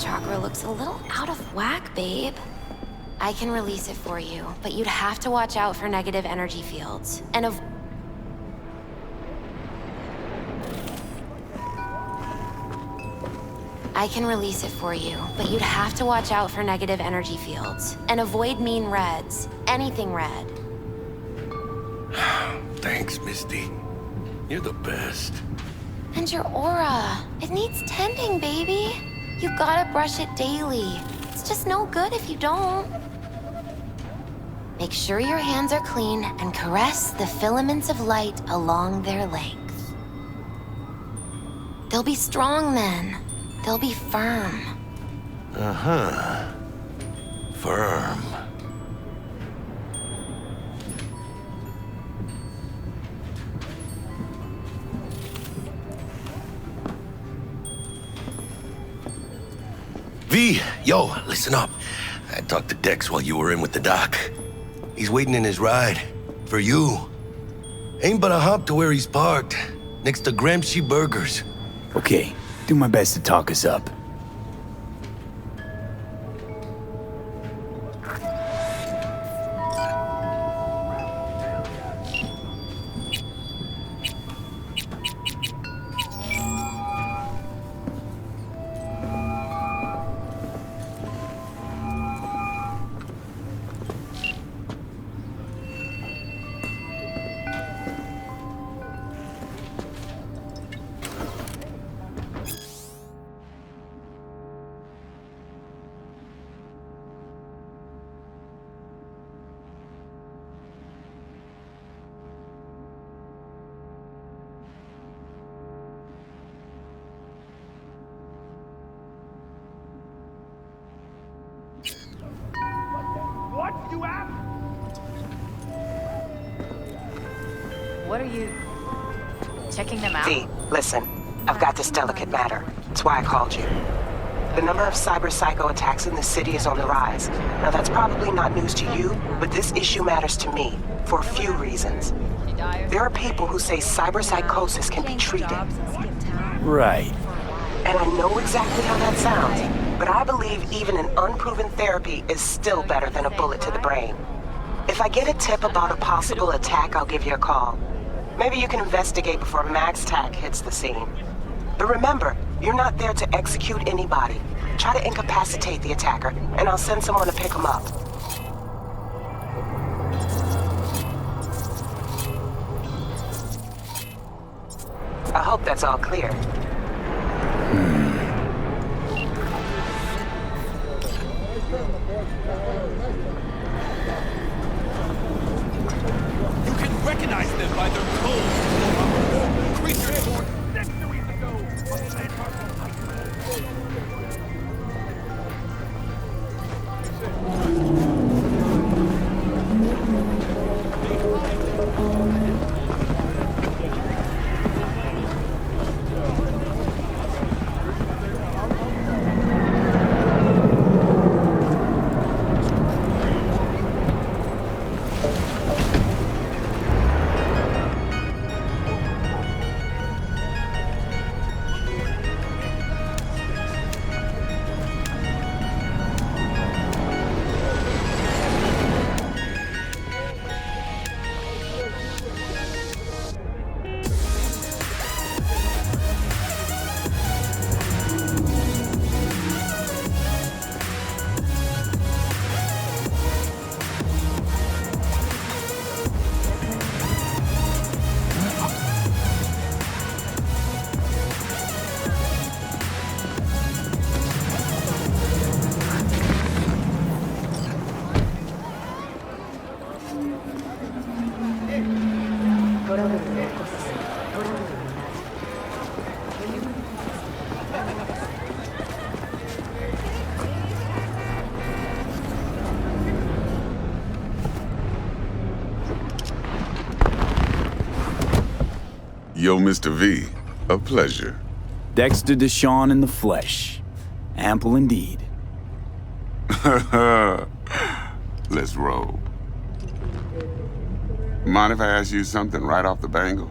chakra looks a little out of whack, babe. I can release it for you, but you'd have to watch out for negative energy fields. And I can release it for you, but you'd have to watch out for negative energy fields. And avoid mean reds. Anything red. Thanks, Misty. You're the best. And your aura. It needs tending, baby. You gotta brush it daily. It's just no good if you don't. Make sure your hands are clean and caress the filaments of light along their length. They'll be strong then. They'll be firm. Uh-huh. Firm. V, yo, listen up. I talked to Dex while you were in with the doc. He's waiting in his ride. For you. Ain't but a hop to where he's parked. Next to Gramsci Burgers. Okay, do my best to talk us up. What are you... checking them out? V, listen. I've got this delicate matter. That's why I called you. The number of cyber-psycho attacks in the city is on the rise. Now that's probably not news to you, but this issue matters to me, for a few reasons. There are people who say cyber-psychosis can be treated. Right. And I know exactly how that sounds, but I believe even an unproven therapy is still better than a bullet to the brain. If I get a tip about a possible attack, I'll give you a call. Maybe you can investigate before MaxTac hits the scene. But remember, you're not there to execute anybody. Try to incapacitate the attacker, and I'll send someone to pick him up. I hope that's all clear. You can recognize them by their codes. Creatures born centuries ago on landmark Yo, Mr. V, a pleasure. Dexter DeShawn in the flesh. Ample indeed. Let's roll. Mind if I ask you something right off the bangle?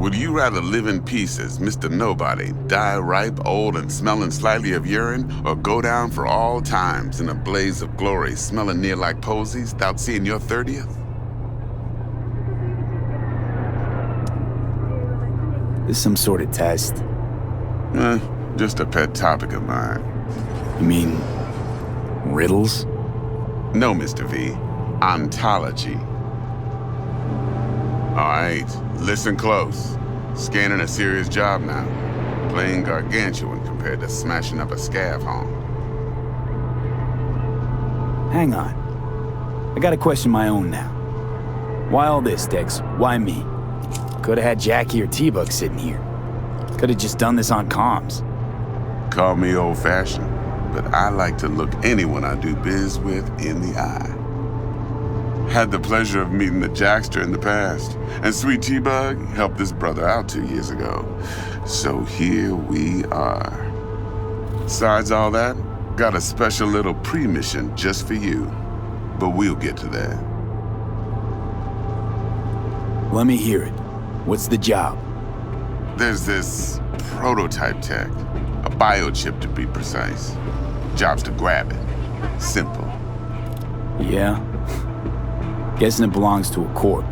Would you rather live in peace as Mr. Nobody, die ripe, old, and smelling slightly of urine, or go down for all times in a blaze of glory, smelling near like posies, without seeing your 30th? This some sort of test? Just a pet topic of mine. You mean riddles? No, Mr. V. Ontology. All right, listen close. Scanning a serious job now. Playing gargantuan compared to smashing up a scav home. Hang on. I got a question my own now. Why all this, Dex? Why me? Could've had Jackie or T-Bug sitting here. Could've just done this on comms. Call me old-fashioned, but I like to look anyone I do biz with in the eye. Had the pleasure of meeting the Jackster in the past, and Sweet T-Bug helped this brother out 2 years ago. So here we are. Besides all that, got a special little pre-mission just for you. But we'll get to that. Let me hear it. What's the job? There's this prototype tech, a biochip to be precise. Job's to grab it. Simple. Yeah? Guessing it belongs to a corp.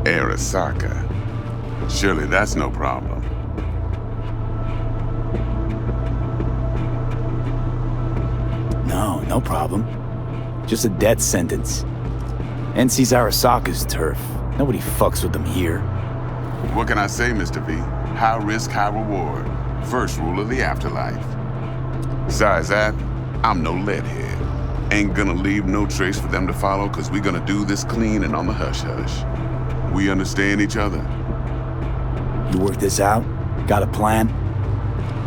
Arasaka. Surely that's no problem. No problem. Just a death sentence. NC's Arasaka's turf. Nobody fucks with them here. What can I say, Mr. V? High risk, high reward. First rule of the Afterlife. Besides that, I'm no leadhead. Ain't gonna leave no trace for them to follow, cause we gonna do this clean and on the hush-hush. We understand each other. You work this out? Got a plan?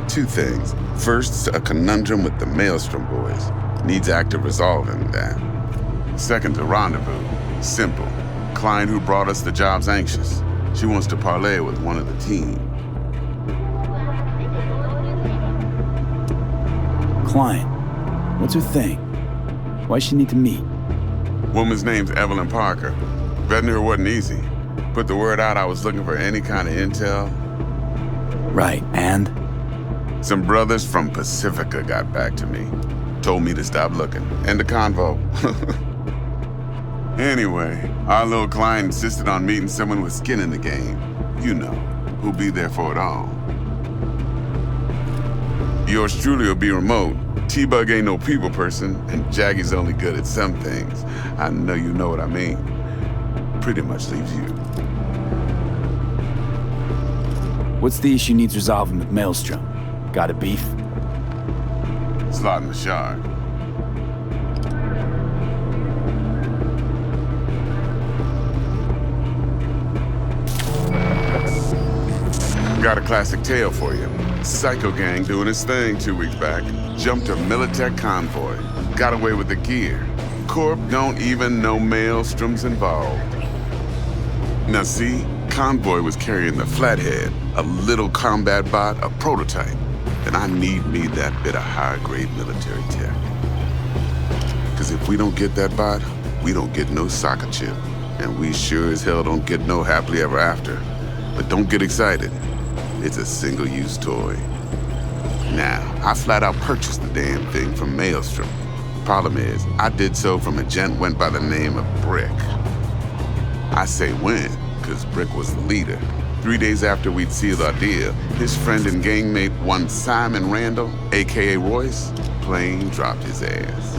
2 things. First, a conundrum with the Maelstrom boys. Needs active resolving that. Second, a rendezvous. Simple. Client who brought us the job's anxious. She wants to parlay with one of the team. Client. What's her thing? Why she need to meet? Woman's name's Evelyn Parker. Vetting her wasn't easy. Put the word out I was looking for any kind of intel. Right, and? Some brothers from Pacifica got back to me. Told me to stop looking. End of convo. Anyway, our little client insisted on meeting someone with skin in the game. You know, who'll be there for it all. Yours truly will be remote. T-Bug ain't no people person, and Jaggy's only good at some things. I know you know what I mean. Pretty much leaves you. What's the issue needs resolving with Maelstrom? Got a beef? Slot in the shard. Got a classic tale for you. Psycho gang doing his thing 2 weeks back. Jumped a Militech convoy. Got away with the gear. Corp don't even know Maelstrom's involved. Now see, convoy was carrying the Flathead, a little combat bot, a prototype. And I need me that bit of high-grade military tech. Cause if we don't get that bot, we don't get no soccer chip. And we sure as hell don't get no happily ever after. But don't get excited. It's a single-use toy. Now, I flat out purchased the damn thing from Maelstrom. Problem is, I did so from a gent went by the name of Brick. I say when, cause Brick was the leader. 3 days after we'd sealed our deal, his friend and gangmate, one Simon Randall, aka Royce, plain dropped his ass.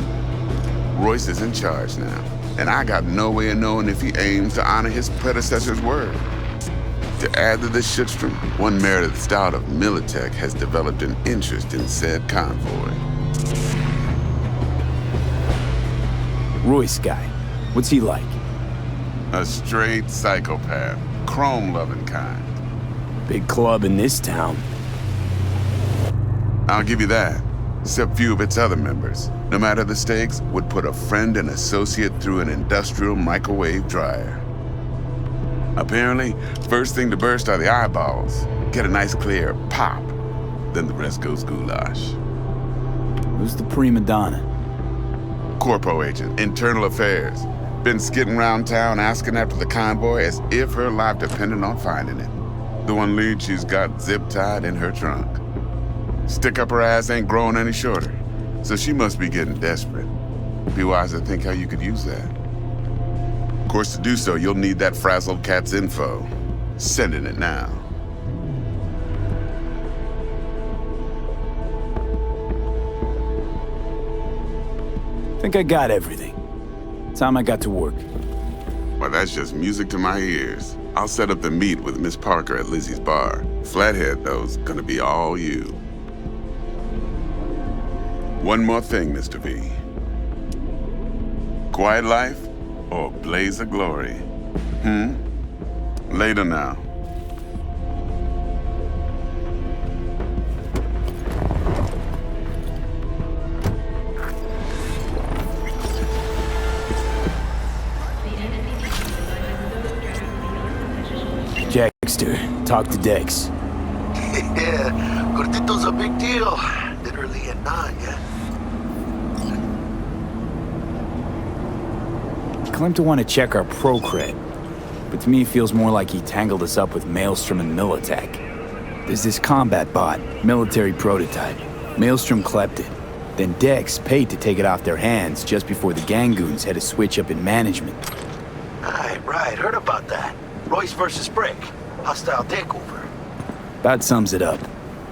Royce is in charge now, and I got no way of knowing if he aims to honor his predecessor's word. To add to this shitstorm, one Meredith Stout of Militech has developed an interest in said convoy. Royce guy. What's he like? A straight psychopath, chrome-loving kind. Big club in this town. I'll give you that, except few of its other members, no matter the stakes, would put a friend and associate through an industrial microwave dryer. Apparently, first thing to burst are the eyeballs. Get a nice clear pop. Then the rest goes goulash. Who's the prima donna? Corpo agent, internal affairs. Been skidding around town asking after the convoy as if her life depended on finding it. The one lead she's got zip-tied in her trunk. Stick up her ass ain't growing any shorter, so she must be getting desperate. Be wise to think how you could use that. Of course, to do so, you'll need that frazzled cat's info. Sending it now. Think I got everything. Time I got to work. Well, that's just music to my ears. I'll set up the meet with Miss Parker at Lizzie's bar. Flathead, though's gonna be all you. One more thing, Mr. V. Quiet life or blaze of glory? Later now. Dexter, talk to Dex. Yeah, Gordito's a big deal. Literally at 9, yeah? Claimed to want to check our pro cred, but to me it feels more like he tangled us up with Maelstrom and Militech. There's this combat bot, military prototype. Maelstrom clept it. Then Dex paid to take it off their hands just before the Gangoons had a switch up in management. Right, heard about that. Royce versus Brick. Hostile takeover. That sums it up.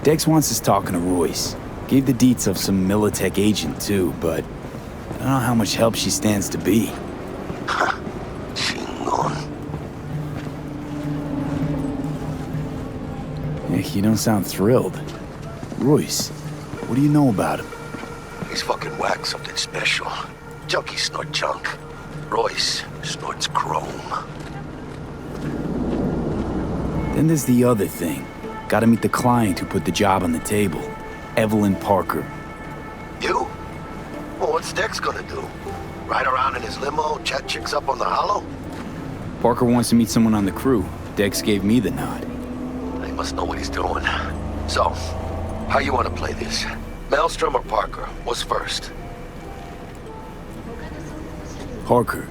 Dex wants us talking to Royce. Gave the deets of some Militech agent too, but I don't know how much help she stands to be. Chingon. You don't sound thrilled. Royce, what do you know about him? He's fucking whack, something special. Junkies snort junk. Royce snorts chrome. Then there's the other thing. Gotta meet the client who put the job on the table. Evelyn Parker. You? Well, what's Dex gonna do? Ride around in his limo, chat chicks up on the hollow? Parker wants to meet someone on the crew. Dex gave me the nod. He must know what he's doing. So, how you want to play this? Maelstrom or Parker? What's first? Parker.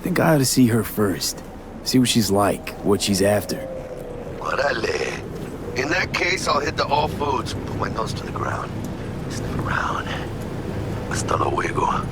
Think I ought to see her first. See what she's like, what she's after. Orale. In that case, I'll hit the all foods, put my nose to the ground. Sniff around. Hasta luego.